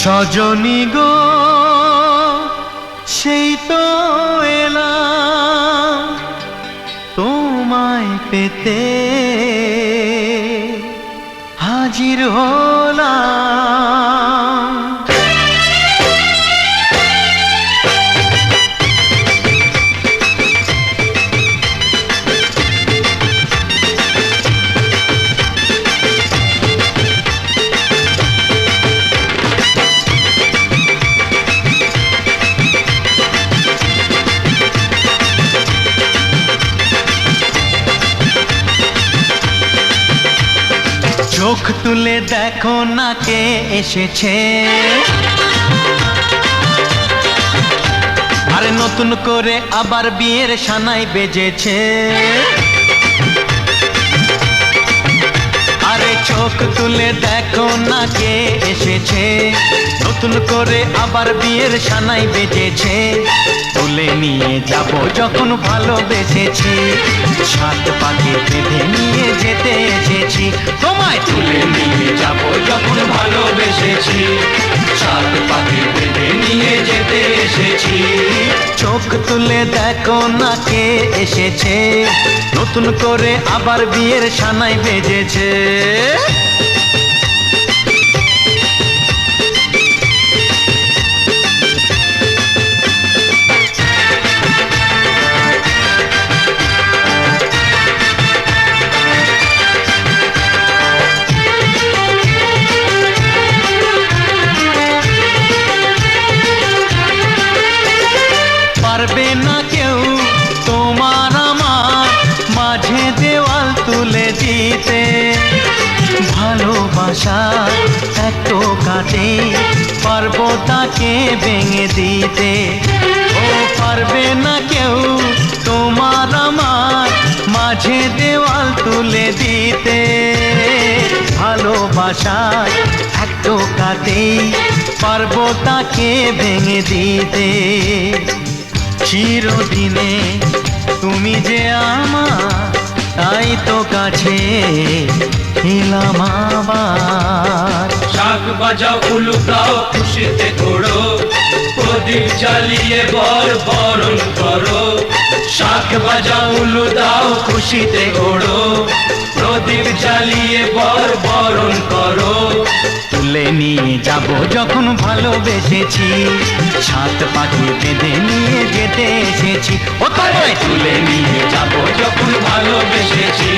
সজনী গো সেই তো এলাম তোমায় পেতে হাজির হলাম। চোখ তুলে দেখো না কে এসেছে, আরে নতুন করে আবার বিয়ের সানাই বেজেছে। আরে চোখ তুলে দেখো না কে এসেছে, নতুন করে আবার বিয়ের সানাই বেজেছে। তুলে নিয়ে যাব যখন ভালোবেসেছি, সাত পাকে বেঁধে নিয়ে যেতে এসেছি। তোমায় তুলে নিয়ে যাব যখন ভালোবেসেছি, সাত পাকে বেঁধে নিয়ে যেতে এসেছি। চোখ তুলে দেখো না কে এসেছে, নতুন করে আবার বিয়ের সানাই বেজেছে। পারবে না কেউ তোমার আমার মাঝে দেওয়াল তুলে দিতে, ভালোবাসা এত কাটে পারবো তাকে ভেঙে দিতে। ও পারবে না কেউ তোমার আমার মাঝে দেওয়াল তুলে দিতে, ভালোবাসা এত কাটে পারবো তাকে ভেঙে দিতে। চিরদিনে তুমি যে আমার, তাই তো কাছে এলাম আবার। শাক বাজাও উলুকাও খুশিতে ঘোড়ো, প্রদীপ জ্বালিয়ে বরণ করো। শাক বাজাও উলু দাও খুশিতে ঘোড়ো, প্রদীপ জ্বালিয়ে বরণ করো। তুলে নিয়ে যাব যখন ভালোবেসেছি, সাত পাখি বেঁধে নিয়ে যেতে এসেছি। ও তোমায় তুলে নিয়ে যাব যখন ভালোবেসেছি,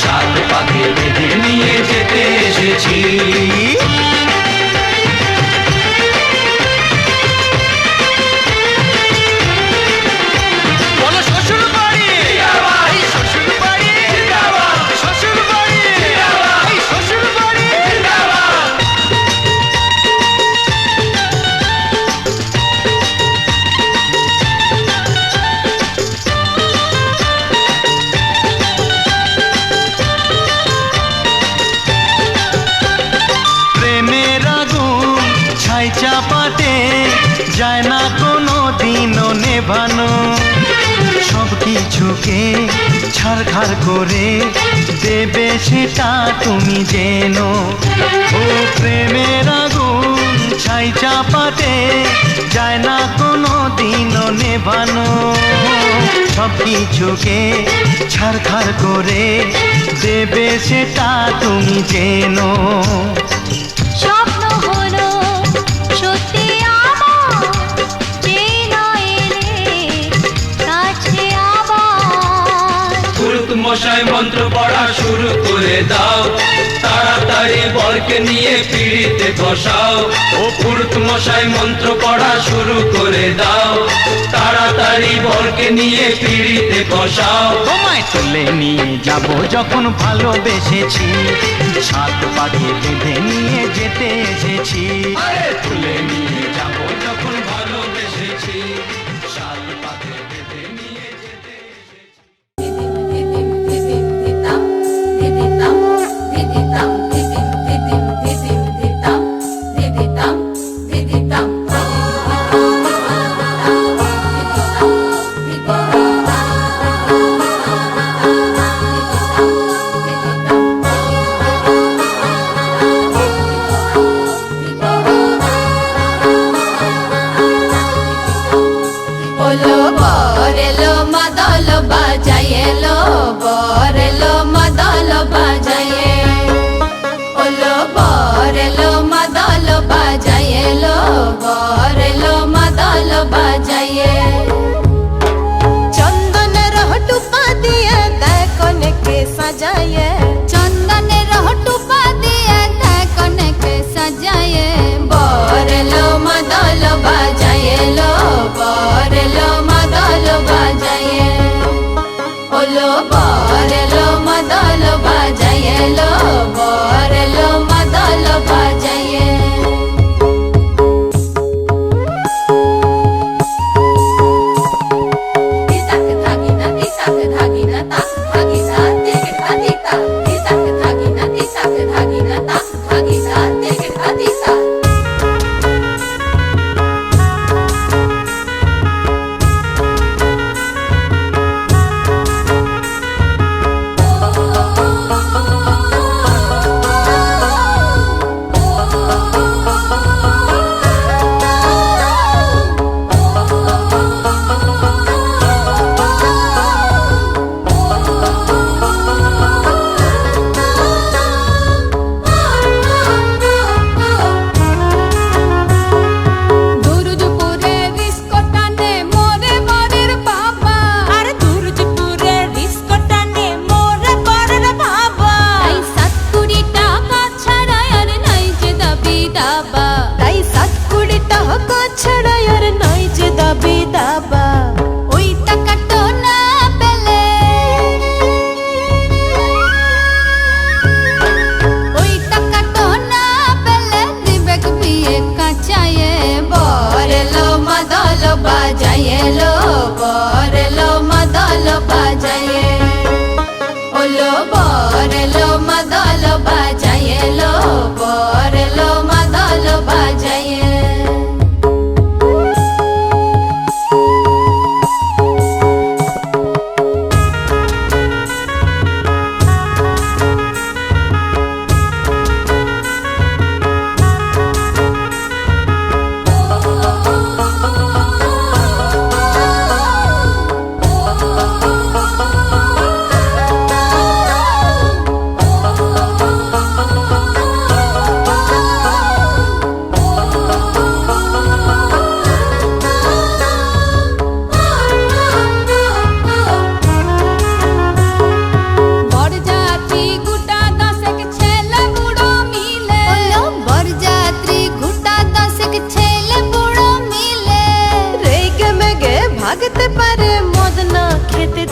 সাত পাখি বেঁধে নিয়ে যেতে এসেছি। চাপাতে যায় না কোনো দিনও নেভানো, সব কিছুকে ছারখার করে দেবে সেটা তুমি জেনো। ও প্রেমের আগুন ছাই চাপাতে যায় না কোনো দিনও নেভানো, সব কিছুকে ছারখার করে দেবে সেটা তুমি জেনো। মশাই মন্ত্র পড়া শুরু করে দাও, তাড়াতাড়ি বরকে নিয়ে পিড়িতে বসাও। ও পুরুত মশাই মন্ত্র পড়া শুরু করে দাও, তাড়াতাড়ি বরকে নিয়ে পিড়িতে বসাও। তোমায় তুলে নিয়ে যাব যখন ভালোবেসেছি, সাত পাখি বেঁধে নিয়ে যেতে এসেছি। তুলে নিয়ে যাব যখন ভালোবেসেছি, সাত পাখি বেঁধে নিয়ে যেতে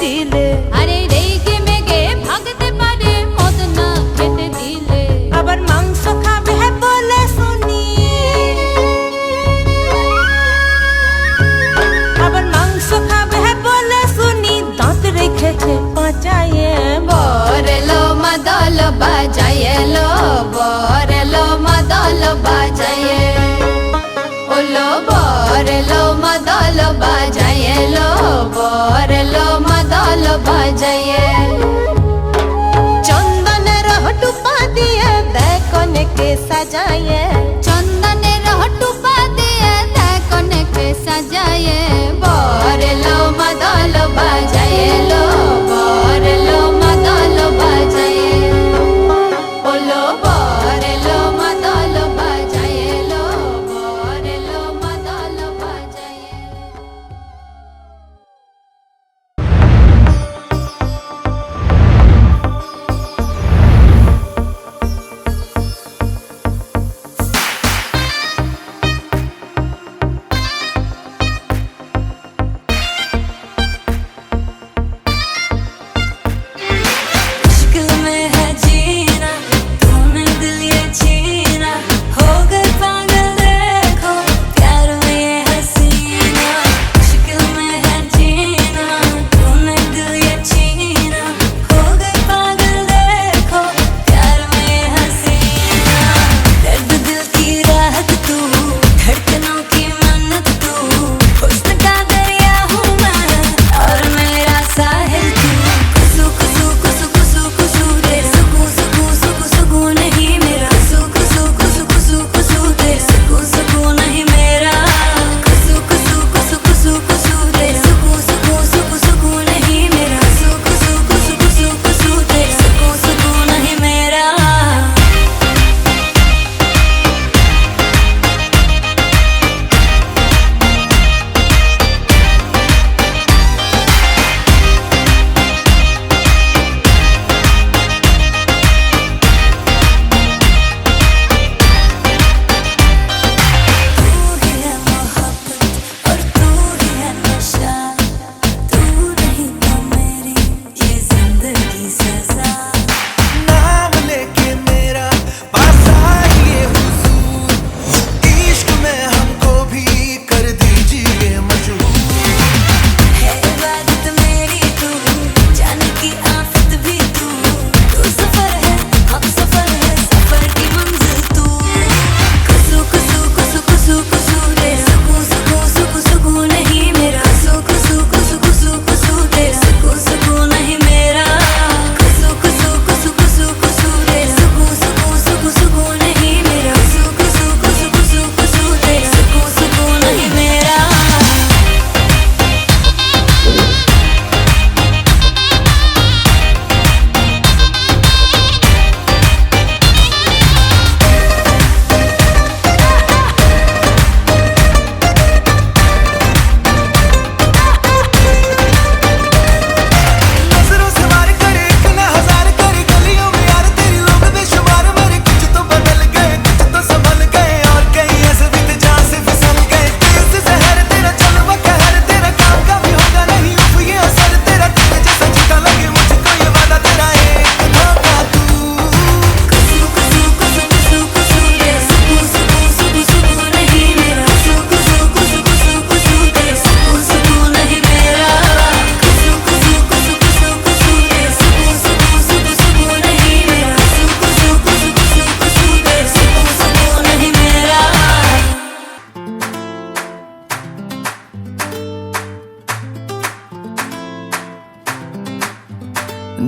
দিলে, আরে রেগে মেগে ভাগতে পারে মদ না খেতে দিলে। আবার মাংস খাবে বলে শুনি, আবার মাংস খাবে বলে শুনি, দাঁত রেখেছে পাঁচায়ে। বরেলো মাদল বাজায়েলো, বরেলো মাদল বাজায়ে, ওলো বরেলো মাদল বাজায়েলো, বরেলো মাদল বাজায়ে। চন্দনের টুপা দিয়ে দেখ অনেকে সাজায়ে, চন্দনের টুপা দিয়ে দেখ অনেকে সাজায়ে। বরেলো মাদল বাজায়েলো, বরেলো মাদল বাজায়ে, ওলো বরেলো মাদল বাজায়েলো, বরেলো মাদল বাজায়ে। मुश्किल में है जीना, तूने दिल ये छीना, हो गए पागल देखो प्यार में ये हसीना। मुश्किल में है जीना, तूने दिल ये छीना, हो गए पागल देखो प्यार में ये हसीना। दर्द दिल की राहत तू, धड़कनों की मन्नत तू, हुस्न का दरिया हूँ मैं और मेरा साहिल तू। कुसु कुसु कुसु कुसु कुसु दे सुकू सुकू सुकू सुकू नहीं मेरा, सुकू सुकू सुकू सुकू सु दे सुकू सुकू नहीं मेरा। कुसु कुसु कुसु कुसु कुसु दे सुकू सुकू सुकू सुकू नहीं मेरा, सुकू सुकू सुकू सुकू सु दे सुकू सुकू नहीं मेरा। तू ही है मोहब्बत और तू ही है नशा, तू नहीं तो मेरी ये जिंदगी सजा। नाम लेके मेरा पास आइए हुजूर, इश्क में हमको भी कर दीजिए मशहूर। है इबादत मेरी तू, जाने की आफत भी तू, तू सफर है हम सफर है, सफर की मंजिल तू। कुसु कुसु कुसु कुसु कुसु दे सुकू सुकू सुकू सुकू नहीं मेरा, सुकू सुकू सुकू सुकू सु दे सुकू सुकू नहीं मेरा। कुसु कुसु कुसु कुसु कुसु दे सुकू सुकू सुकू सुकू नहीं मेरा, सुकू सुकू सुकू सुकू सु दे सुकू सुकू नहीं मेरा। नजरों से वार करे एक ना हजार करे, गलियों में यार तेरी लोग बेशुमार मरे। कुछ तो बदल गए कुछ तो संभल गए, और कहीं ऐसे बीत जहाँ से फिसल गए। तेज जहर तेरा जलवा कहर तेरा, काम का भी होगा नहीं अब ये असर तेरा। तेरे जैसा झूठा लगे मुझको ये वादा तेरा, एक धोखा तू। कुसु कुसु कुसु कुसु कुसु दे सुकू सुकू सुकू सुकू नहीं मेरा, सुकू सुकू सुकू सुकू सु दे सुकू सुकू नहीं मेरा। कुसु कुसु कुसु कुसु कुसु दे सुकू सुकू सुकू सुकू नहीं मेरा, सुकू सुकू सुकू सुकू सु दे सुकू सुकू नहीं मेरा।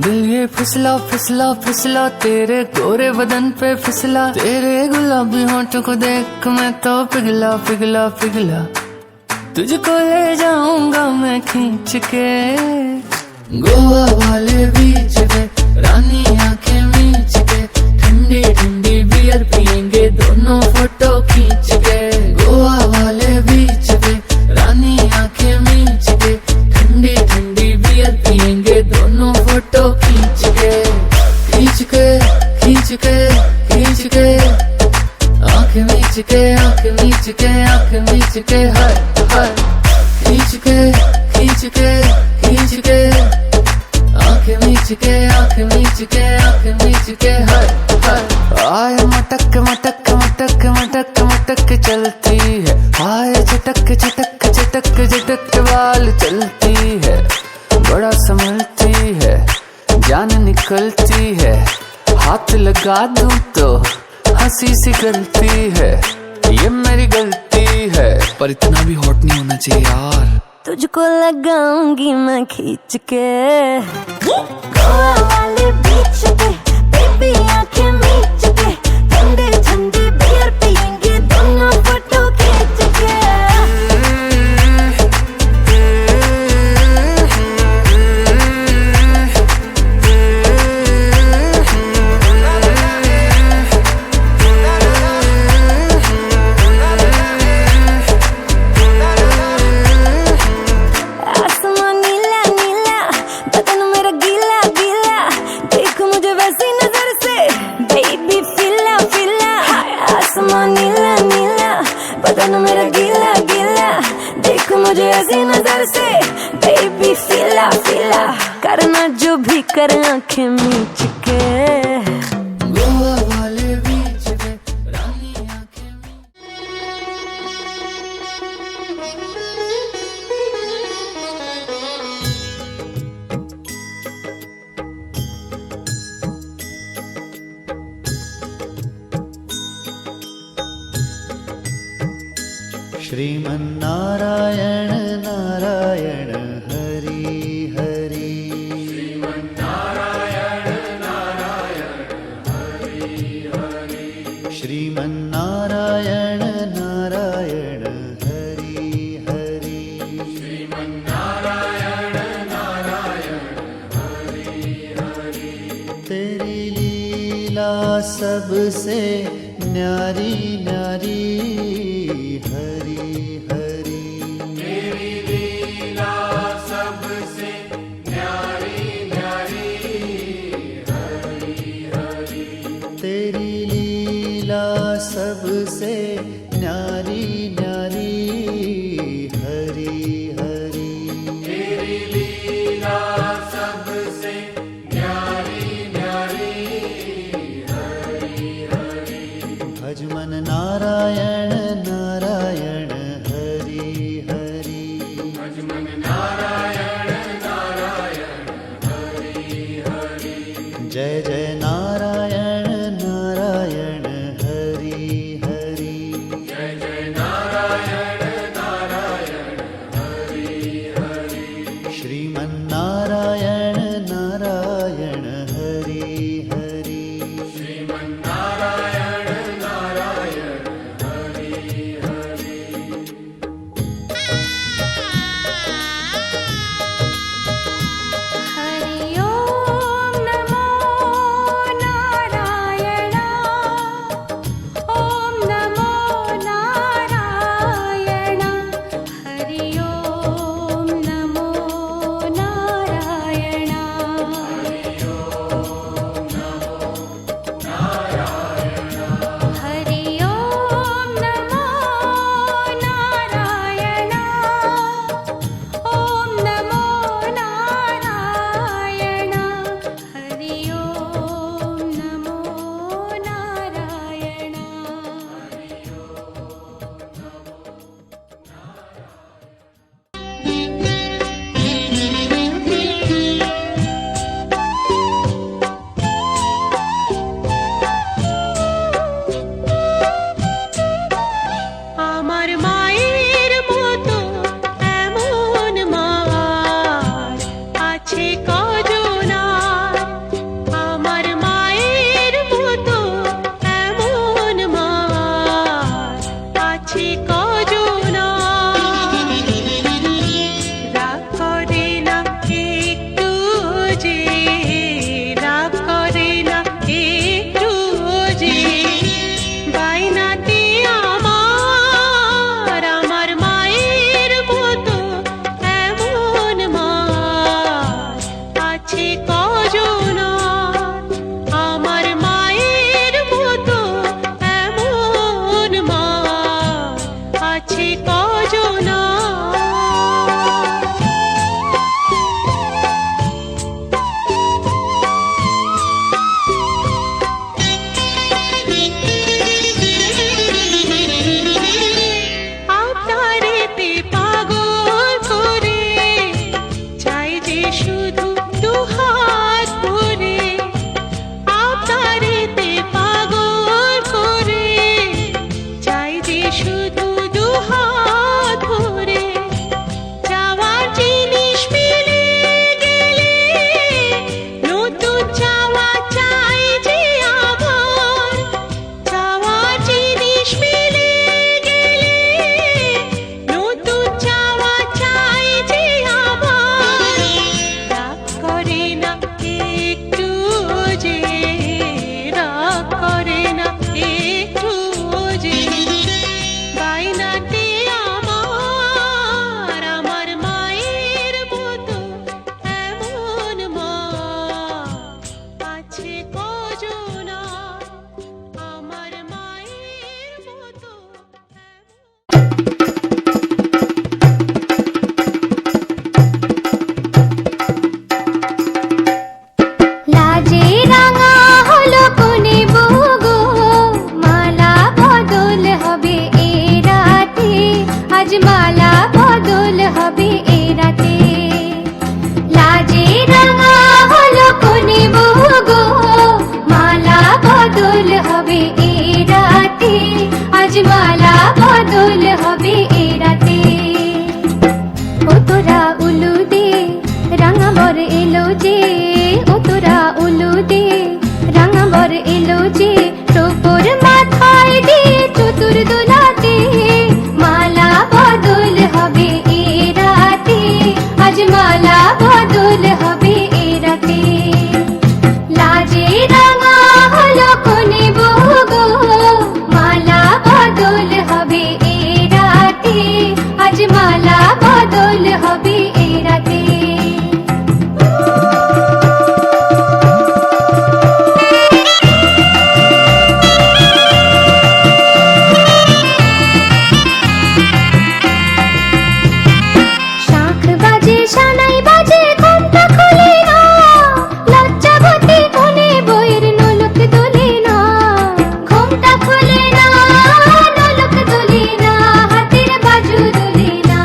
दिल ये फिसला फिसला फिसला तेरे गोरे बदन पे फिसला, तेरे गुलाबी होंठों को देख मैं तो पिघला पिघला पिघला। तुझको ले जाऊंगा मैं खींच के गोवा वाले बीच पे, रानी आंखें मीच के, ठंडी ठंडी बियर पियेंगे दोनों फोटो खींच के। गोवा वाले बीच पे, रानी आंखें मीच के, ठंडी ठंडी बियर पियेंगे दोनों फोटो खींच के। खींच के खींच के खींच के, आंख मीच के आंख मीच के आंख मीच के, हाय हाय। खींच के खींच के खींच के, मीच के आंख मीच के आंख मीच के हर हर आए मटक मटक मटक मटक मटक चलती है, आए झटक झटक झटक झटक बाल चलती है, बड़ा संभलती है जान निकलती है, हाथ लगा दूं तो हंसी सी गलती है, ये मेरी गलती है पर इतना भी हॉट नहीं होना चाहिए यार। तुझको लगाऊंगी मैं खींच के गोवा वाले बीच पे, बेबी आंखें मीच के, ठंडे ठंडे बियर पियेंगे दोनों फोटो खींच के। नीला नीला बदन मेरा गीला गीला, देख मुझे ऐसी नजर से बेबी फीला फीला, करना जो भी कर आंखें मीच के। गोवा वाले बीच पे रानी आंखें श्रीमन्नारायण नारायण हरि हरि, श्रीमन्नारायण नारायण हरि हरि, श्रीमन्नारायण नारायण हरि हरि, श्रीमन्नारायण नारायण हरि हरि। तेरी लीला सबसे न्यारी न्यारी सबसे न्यारी न्यारी हरी हरी, तेरी लीला सबसे न्यारी न्यारी हरी हरी। भज मन नारायण नारायण हरि हरि, भज मन नारायण नारायण हरि हरि, जय जय नारायण नारायण हरि हरि, जय जय नारायण শুধু দুহাত ভরে চাওয়ার জিনিস মিলে গেলে নতুন চাওয়া চাই যে আবার চাওয়ার জিনিস মিলে গেলে নতুন চাওয়া চাই যে আবার রাগ করে না একটু যে রাগ করে না একটু যে বাইনাতে আমার মায়ের মতো এমন মা আছে কজনা আমার মায়ের মতো লাজে রাঙা হলো কোনে বউ গো মালা বদল হবে এ রাতে আজ মালা বদল হবে এ রাতে লাজে রাঙা হলো কোনে বউ গো মালা বদল হবে এ রাতে আজ মালা বদল হবে এ রাতে ও তোরা উলু দে রাঙা বর এলো যে ও তোরা উলু দে রাঙা বর এলো যে টোপর মাথায় দিয়ে চতুর দোলাতে মালা বদল হবে এ রাতে আজ মালা বদল হবে এ রাতে লাজে রাঙা হলো কোনে বউ গো মালা বদল হবে এ রাতে আজ মালা বদল হবে এ রাতে শাঁখ বাজে সানাই বাজে ঘন্টা খোলে না লজ্জাবতী কোনে বইয়ের নোলক দোলে না ঘোমটা খোলে না নোলক দোলে না হাতের বাজু দোলে না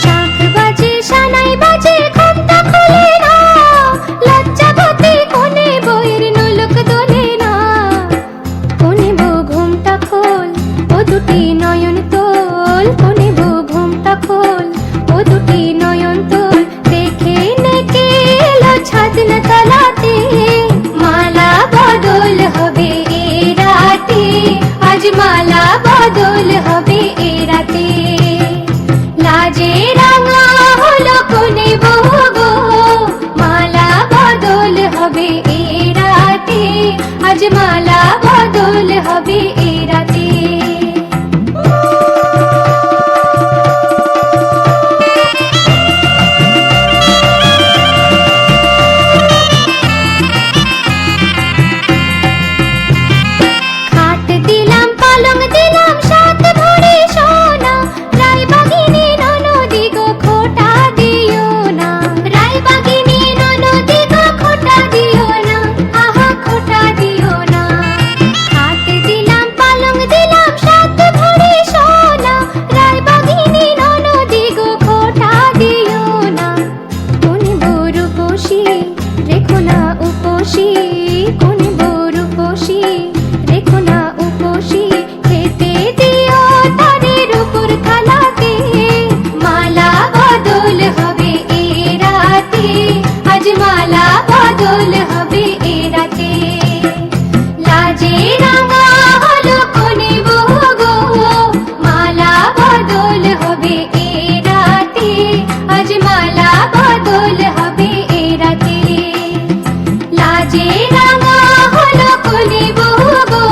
শাঁখ বাজে সানাই বাজে ঘন্টা খোলে না লজ্জাবতী কোনে বইয়ের নোলক দোলে না কোনে বউ ঘোমটা খোল ও দুটি নয়ন তোল কোনে বউ ঘোমটা খোল ও দুটি নয়ন তোল দেখে নেকে এলো ছাদনা তলাতে মালা বদল হবে এ রাতে আজ মালা বদল হবে এ রাতে লাজে রাঙা হলো কোনে বউ গো মালা বদল হবে এ রাতে আজ মালা বদল হবে এ রাতে খাট দিলাম পালং দিলাম সাত ভরি সোনা রায়বাগিনী ননদি গো খোটা দিও না রায়বাগিনী ননদি গো খোটা দিও না আহা খোটা দিও না খাট দিলাম পালং দিলাম সাত ভরি সোনা রায়বাগিনী ননদি গো খোটা দিও না কোনে বড় উপসী রেখো না উপসী কোনে বড় উপসী রেখো না উপসী খেতে দিও তাদের উপর থালাতে মালা বদল হবে এ রাতে আজ মালা বদল হবে এ রাতে লাজে রাঙা হলো কোনে বউ গো মালা বদল হবে এ রাতে আজ মালা বদল হবে এ রাতে লাজে রাঙা হলো কোনে বউ গো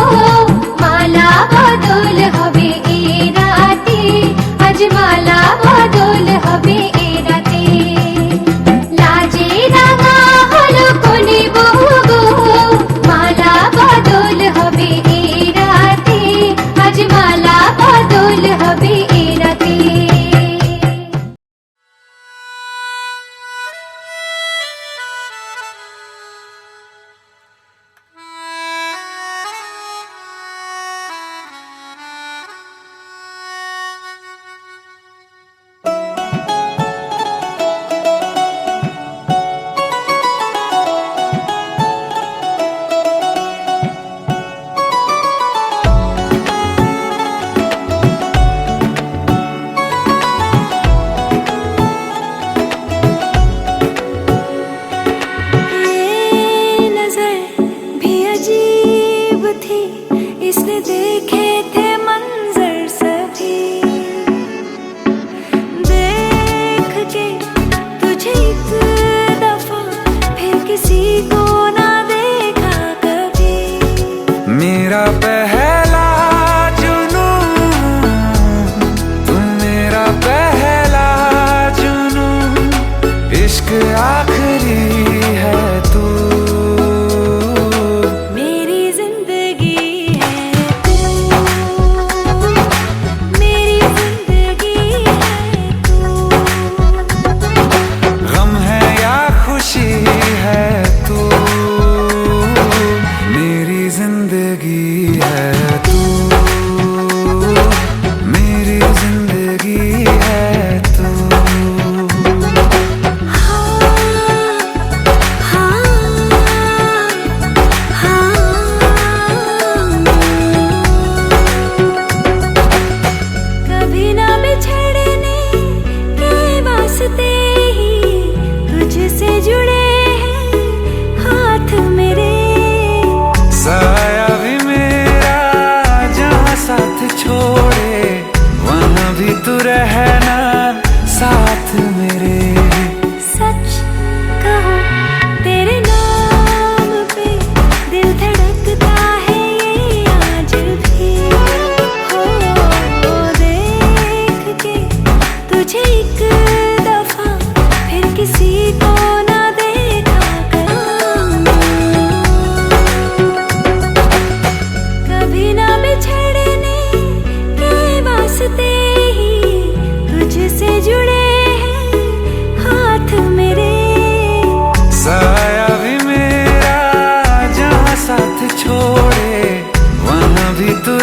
মালা বদল হবে এ রাতে আজ মালা বদল হবে এ রাতে লাজে রাঙা হলো কোনে বউ গো মালা বদল হবে এ রাতে আজ মালা বদল হবে এ রাতে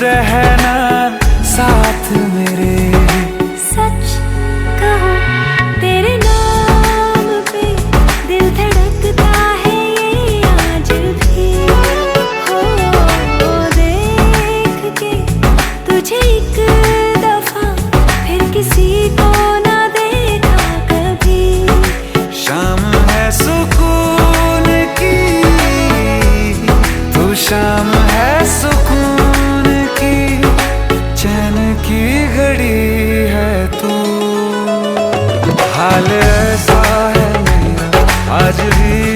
रहना साथ मेरे। सच कहो तेरे नाम पे दिल धड़कता है ये आज भी। हो देख के तुझे एक दफा फिर किसी को ना देखा कभी। शाम है सुकून की, तू शाम है सुकून की, चैन की घड़ी है तू। हाल ऐसा है मेरा आज भी